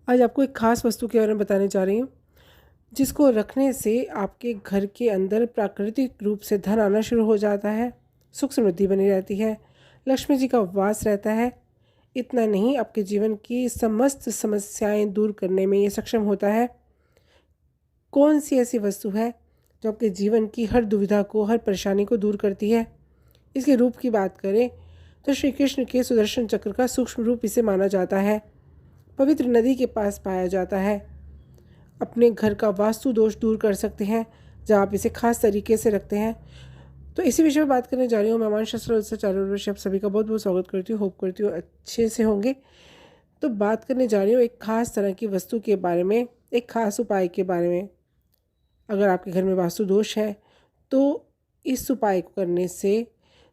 आज आपको एक ख़ास वस्तु के बारे में बताने जा रही हूँ, जिसको रखने से आपके घर के अंदर प्राकृतिक रूप से धन आना शुरू हो जाता है, सुख समृद्धि बनी रहती है, लक्ष्मी जी का वास रहता है। इतना नहीं, आपके जीवन की समस्त समस्याएं दूर करने में ये सक्षम होता है। कौन सी ऐसी वस्तु है जो आपके जीवन की हर दुविधा को, हर परेशानी को दूर करती है? इसके रूप की बात करें तो श्री कृष्ण के सुदर्शन चक्र का सूक्ष्म रूप इसे माना जाता है। पवित्र नदी के पास पाया जाता है। अपने घर का वास्तु दोष दूर कर सकते हैं जहाँ आप इसे खास तरीके से रखते हैं। तो इसी विषय में बात करने जा रही हूँ। मैं मान शास्त्र से चारों ओर से आप सभी का बहुत बहुत स्वागत करती हूँ। होप करती हूँ अच्छे से होंगे। तो बात करने जा रही हूँ एक खास तरह की वस्तु के बारे में, एक खास उपाय के बारे में। अगर आपके घर में वास्तु दोष है तो इस उपाय को करने से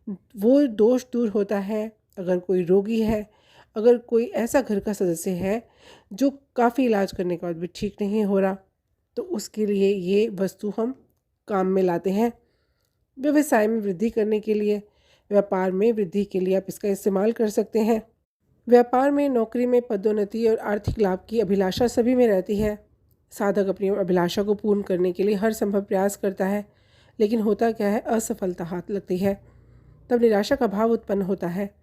वो दोष दूर होता है। अगर कोई रोगी है, अगर कोई ऐसा घर का सदस्य है जो काफ़ी इलाज करने के बाद भी ठीक नहीं हो रहा, तो उसके लिए ये वस्तु हम काम में लाते हैं। व्यवसाय में वृद्धि करने के लिए, व्यापार में वृद्धि के लिए आप इसका इस्तेमाल कर सकते हैं। व्यापार में, नौकरी में पदोन्नति और आर्थिक लाभ की अभिलाषा सभी में रहती है। साधक अपनी अभिलाषा को पूर्ण करने के लिए हर संभव प्रयास करता है, लेकिन होता क्या है, असफलता हाथ लगती है। तब निराशा का भाव उत्पन्न होता है।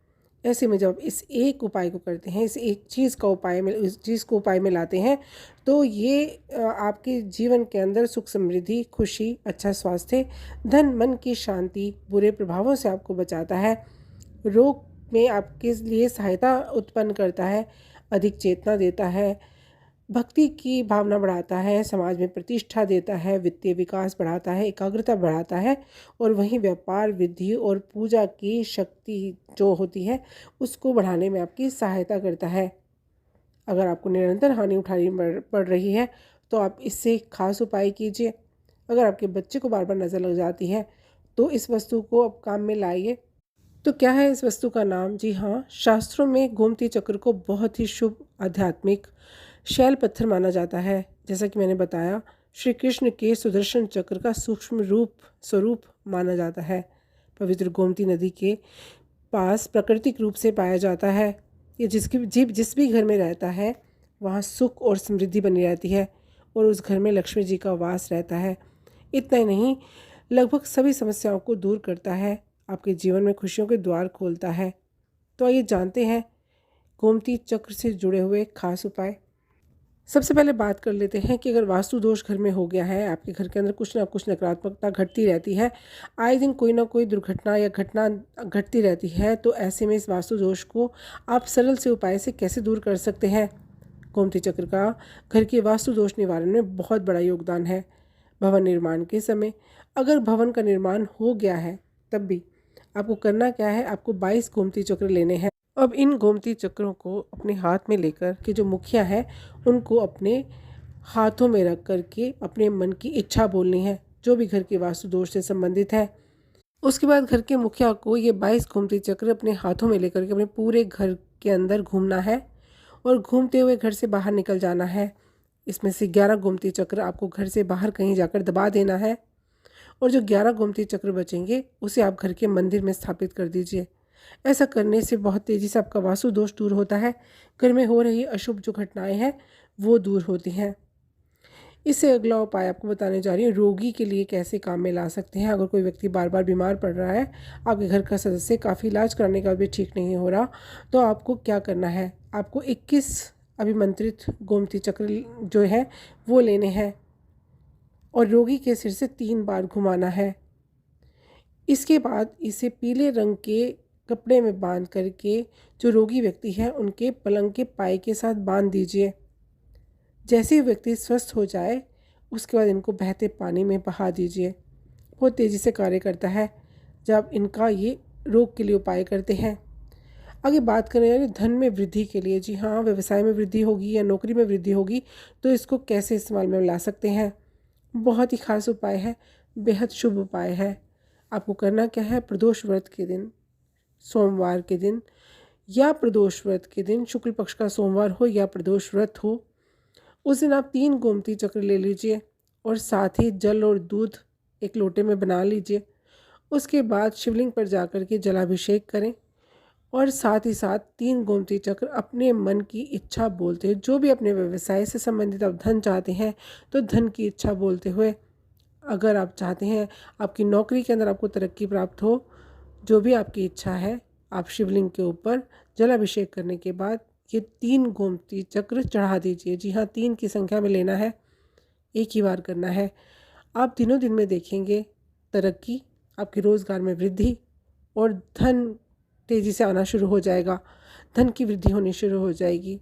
ऐसे में जब इस एक उपाय को करते हैं, इस एक चीज़ का उपाय में, इस चीज़ को उपाय में लाते हैं, तो ये आपके जीवन के अंदर सुख समृद्धि, खुशी, अच्छा स्वास्थ्य, धन, मन की शांति, बुरे प्रभावों से आपको बचाता है, रोग में आपके लिए सहायता उत्पन्न करता है, अधिक चेतना देता है, भक्ति की भावना बढ़ाता है, समाज में प्रतिष्ठा देता है, वित्तीय विकास बढ़ाता है, एकाग्रता बढ़ाता है, और वहीं व्यापार वृद्धि और पूजा की शक्ति जो होती है उसको बढ़ाने में आपकी सहायता करता है। अगर आपको निरंतर हानि उठानी पड़ रही है तो आप इससे खास उपाय कीजिए। अगर आपके बच्चे को बार बार नज़र लग जाती है तो इस वस्तु को अब काम में लाइए। तो क्या है इस वस्तु का नाम? जी हाँ, शास्त्रों में गोमती चक्र को बहुत ही शुभ, आध्यात्मिक शैल पत्थर माना जाता है। जैसा कि मैंने बताया, श्री कृष्ण के सुदर्शन चक्र का सूक्ष्म स्वरूप माना जाता है। पवित्र गोमती नदी के पास प्राकृतिक रूप से पाया जाता है। ये जिस भी घर में रहता है वहाँ सुख और समृद्धि बनी रहती है, और उस घर में लक्ष्मी जी का वास रहता है। इतना ही नहीं, लगभग सभी समस्याओं को दूर करता है, आपके जीवन में खुशियों के द्वार खोलता है। तो आइए जानते हैं गोमती चक्र से जुड़े हुए खास उपाय। सबसे पहले बात कर लेते हैं कि अगर वास्तु दोष घर में हो गया है, आपके घर के अंदर कुछ ना कुछ नकारात्मकता घटती रहती है, आए दिन कोई ना कोई दुर्घटना या घटना घटती रहती है, तो ऐसे में इस वास्तु दोष को आप सरल से उपाय से कैसे दूर कर सकते हैं? गोमती चक्र का घर के वास्तु दोष निवारण में बहुत बड़ा योगदान है। भवन निर्माण के समय अगर भवन का निर्माण हो गया है तब भी आपको करना क्या है, आपको 22 गोमती चक्र लेने हैं। अब इन गोमती चक्रों को अपने हाथ में लेकर के जो मुखिया है उनको अपने हाथों में रख करके अपने मन की इच्छा बोलनी है, जो भी घर के वास्तु दोष से संबंधित है। उसके बाद घर के मुखिया को ये 22 गोमती चक्र अपने हाथों में लेकर के अपने पूरे घर के अंदर घूमना है, और घूमते हुए घर से बाहर निकल जाना है। इसमें से 11 गोमती चक्र आपको घर से बाहर कहीं जाकर दबा देना है, और जो 11 गोमती चक्र बचेंगे उसे आप घर के मंदिर में स्थापित कर दीजिए। ऐसा करने से बहुत तेज़ी से आपका वास्तु दोष दूर होता है, घर में हो रही अशुभ जो घटनाएं हैं वो दूर होती हैं। इससे अगला उपाय आपको बताने जा रही हूँ, रोगी के लिए कैसे काम में ला सकते हैं। अगर कोई व्यक्ति बार बार बीमार पड़ रहा है, आपके घर का सदस्य काफ़ी इलाज कराने के बाद भी ठीक नहीं हो रहा, तो आपको क्या करना है, आपको 21 अभिमंत्रित गोमती चक्र जो है वो लेने हैं, और रोगी के सिर से 3 बार घुमाना है। इसके बाद इसे पीले रंग के कपड़े में बांध करके जो रोगी व्यक्ति है उनके पलंग के पाए के साथ बांध दीजिए। जैसे ही व्यक्ति स्वस्थ हो जाए उसके बाद इनको बहते पानी में बहा दीजिए। बहुत तेज़ी से कार्य करता है जब इनका ये रोग के लिए उपाय करते हैं। आगे बात करें यानी धन में वृद्धि के लिए। जी हाँ, व्यवसाय में वृद्धि होगी या नौकरी में वृद्धि होगी तो इसको कैसे इस्तेमाल में ला सकते हैं? बहुत ही खास उपाय है, बेहद शुभ उपाय है। आपको करना क्या है, प्रदोष व्रत के दिन, सोमवार के दिन या प्रदोष व्रत के दिन, शुक्ल पक्ष का सोमवार हो या प्रदोष व्रत हो, उस दिन आप 3 गोमती चक्र ले लीजिए, और साथ ही जल और दूध एक लोटे में बना लीजिए। उसके बाद शिवलिंग पर जाकर के जलाभिषेक करें, और साथ ही साथ 3 गोमती चक्र अपने मन की इच्छा बोलते हैं। जो भी अपने व्यवसाय से संबंधित आप धन चाहते हैं तो धन की इच्छा बोलते हुए, अगर आप चाहते हैं आपकी नौकरी के अंदर आपको तरक्की प्राप्त हो, जो भी आपकी इच्छा है, आप शिवलिंग के ऊपर जलाभिषेक करने के बाद ये 3 गोमती चक्र चढ़ा दीजिए। जी हाँ, 3 की संख्या में लेना है, एक ही बार करना है। आप दिनों दिन में देखेंगे तरक्की, आपके रोज़गार में वृद्धि और धन तेज़ी से आना शुरू हो जाएगा, धन की वृद्धि होनी शुरू हो जाएगी।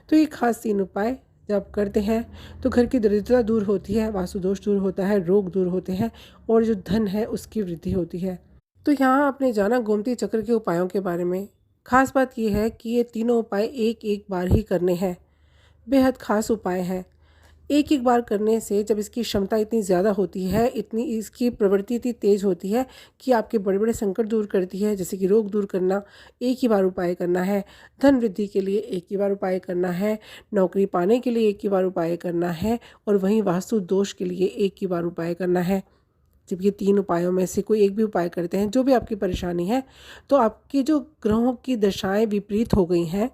तो ये खास 3 उपाय जब आप करते हैं तो घर की दरिद्रता दूर होती है, वास्तु दोष दूर होता है, रोग दूर होते हैं और जो धन है उसकी वृद्धि होती है। तो यहाँ आपने जाना गोमती चक्र के उपायों के बारे में। खास बात यह है कि ये तीनों उपाय एक एक बार ही करने हैं। बेहद खास उपाय है। एक एक बार करने से जब इसकी क्षमता इतनी ज़्यादा होती है, इतनी इसकी प्रवृत्ति इतनी तेज़ होती है कि आपके बड़े बड़े संकट दूर करती है, जैसे कि रोग दूर करना, एक ही बार उपाय करना है। धन वृद्धि के लिए एक ही बार उपाय करना है। नौकरी पाने के लिए एक ही बार उपाय करना है और वहीं वास्तु दोष के लिए एक ही बार उपाय करना है। जब ये 3 उपायों में से कोई एक भी उपाय करते हैं, जो भी आपकी परेशानी है, तो आपकी जो ग्रहों की दशाएं विपरीत हो गई हैं,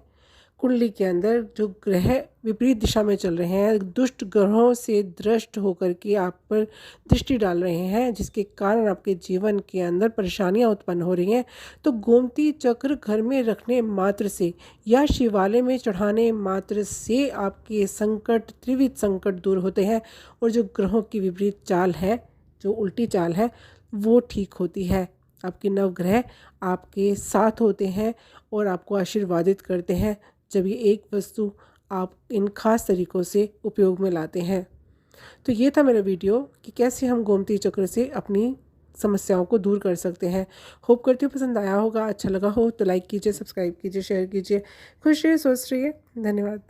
कुंडली के अंदर जो ग्रह विपरीत दिशा में चल रहे हैं, दुष्ट ग्रहों से दृष्ट होकर के आप पर दृष्टि डाल रहे हैं, जिसके कारण आपके जीवन के अंदर परेशानियां उत्पन्न हो रही हैं, तो गोमती चक्र घर में रखने मात्र से या शिवालय में चढ़ाने मात्र से आपके संकट, त्रिविध संकट दूर होते हैं और जो ग्रहों की विपरीत चाल है, जो उल्टी चाल है, वो ठीक होती है। आपके नवग्रह आपके साथ होते हैं और आपको आशीर्वादित करते हैं जब ये एक वस्तु आप इन खास तरीक़ों से उपयोग में लाते हैं। तो ये था मेरा वीडियो कि कैसे हम गोमती चक्र से अपनी समस्याओं को दूर कर सकते हैं। होप करती हूँ पसंद आया होगा, अच्छा लगा हो तो लाइक कीजिए, सब्सक्राइब कीजिए, शेयर कीजिए। खुश रहिए, स्वस्थ रहिए। धन्यवाद।